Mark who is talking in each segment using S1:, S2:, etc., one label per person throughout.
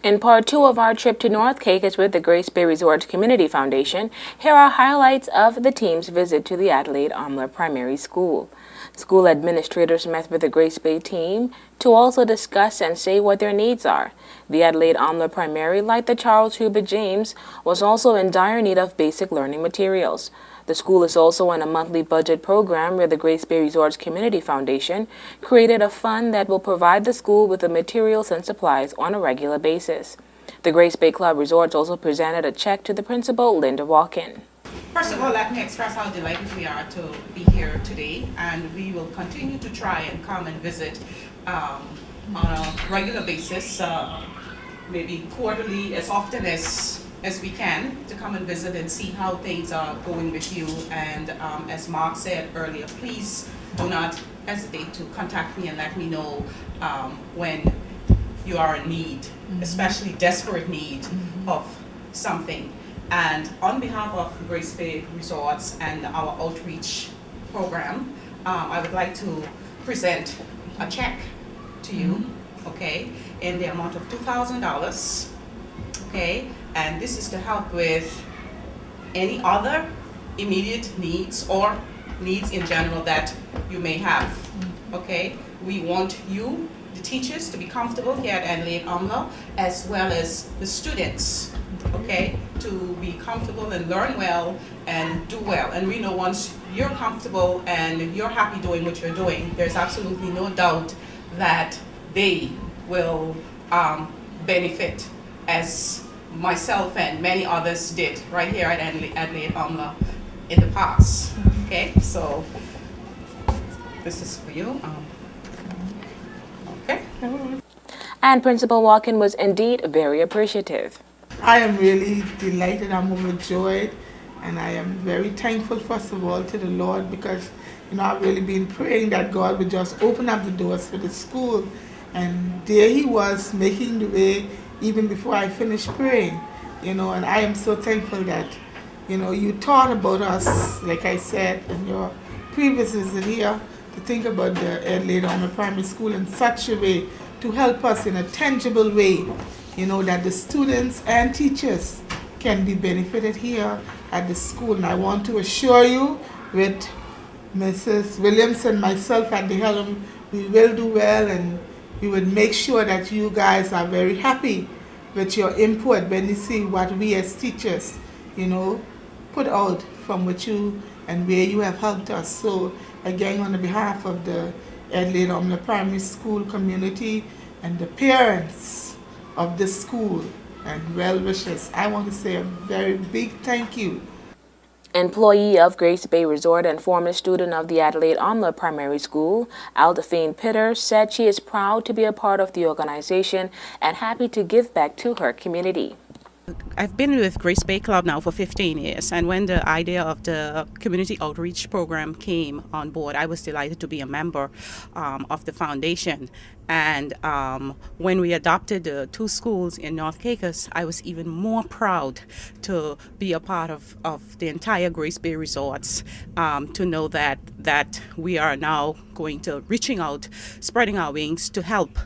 S1: In part two of our trip to North Caicos with the Grace Bay Resort Community Foundation, here are highlights of the team's visit to the Adelaide Omler Primary School. School administrators met with the Grace Bay team to also discuss and say what their needs are. The Adelaide Omler Primary, like the Charles Hubert James, was also in dire need of basic learning materials. The school is also on a monthly budget program where the Grace Bay Resorts Community Foundation created a fund that will provide the school with the materials and supplies on a regular basis. The Grace Bay Club Resorts also presented a check to the principal, Linda Walken.
S2: First of all, let me express how delighted we are to be here today, and we will continue to try and come and visit on a regular basis, maybe quarterly, as often as we can, to come and visit and see how things are going with you. And as Mark said earlier, please do not hesitate to contact me and let me know when you are in need, especially desperate need of something. And on behalf of Grace Bay Resorts and our outreach program, I would like to present a check to you, okay, in the amount of $2,000, okay, and this is to help with any other immediate needs or needs in general that you may have, okay. We want you, the teachers, to be comfortable here at Adelaide Omler, as well as the students, okay, to be comfortable and learn well and do well. And we know once you're comfortable and you're happy doing what you're doing, there's absolutely no doubt that they will benefit, as myself and many others did right here at Adelaide Omler in the past. Okay, so this is for you. Okay.
S1: And Principal Walken was indeed very appreciative.
S3: I am really delighted, I'm overjoyed, and I am very thankful, first of all, to the Lord, because, I've really been praying that God would just open up the doors for the school, and there He was making the way even before I finished praying, and I am so thankful that, you thought about us, like I said in your previous visit here, to think about the Adelaide Omler Primary School in such a way to help us in a tangible way, that the students and teachers can be benefited here at the school. And I want to assure you, with Mrs. Williams and myself at the helm, we will do well, and we would make sure that you guys are very happy with your input when you see what we as teachers, put out from what you and where you have helped us. So again, on behalf of the Adelaide Omler Primary School community and the parents of the school and well-wishers, I want to say a very big thank you.
S1: Employee of Grace Bay Resort and former student of the Adelaide Omler Primary School, Aldaphine Pitter, said she is proud to be a part of the organization and happy to give back to her community.
S2: I've been with Grace Bay Club now for 15 years, and when the idea of the community outreach program came on board, I was delighted to be a member of the foundation. And when we adopted the two schools in North Caicos, I was even more proud to be a part of the entire Grace Bay Resorts, to know that we are now going to reaching out, spreading our wings to help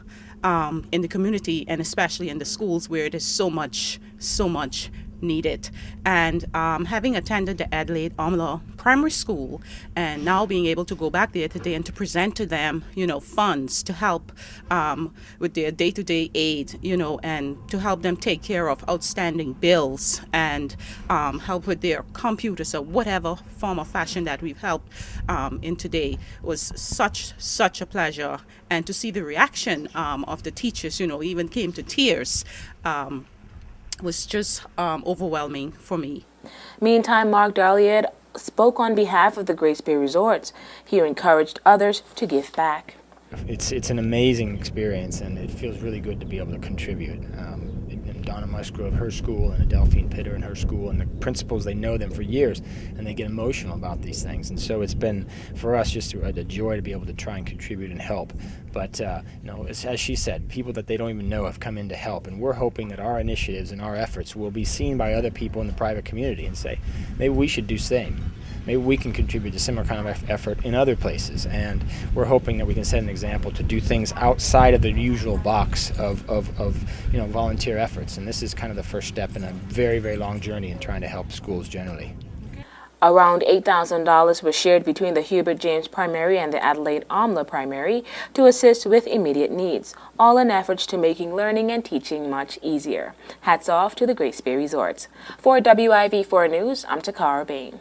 S2: in the community, and especially in the schools where it is so much needed. And having attended the Adelaide Omler Primary School, and now being able to go back there today and to present to them, funds to help with their day-to-day aid, and to help them take care of outstanding bills and help with their computers or whatever form of fashion that we've helped in today, was such a pleasure. And to see the reaction of the teachers, even came to tears, was just overwhelming for me.
S1: Meantime, Mark Darliet spoke on behalf of the Grace Bay Resorts. He encouraged others to give back.
S4: It's an amazing experience, and it feels really good to be able to contribute. And Donna Musgrove, her school, and Adelphine Pitter and her school, and the principals, they know them for years, and they get emotional about these things. And so it's been, for us, just a joy to be able to try and contribute and help. But, as she said, people that they don't even know have come in to help, and we're hoping that our initiatives and our efforts will be seen by other people in the private community and say, maybe we should do the same. Maybe we can contribute to similar kind of effort in other places, and we're hoping that we can set an example to do things outside of the usual box of volunteer their efforts. And this is kind of the first step in a very, very long journey in trying to help schools generally.
S1: Around $8,000 was shared between the Hubert James Primary and the Adelaide Omla Primary to assist with immediate needs, all in efforts to making learning and teaching much easier. Hats off to the Grace Bay Resorts. For WIV4 News, I'm Takara Bain.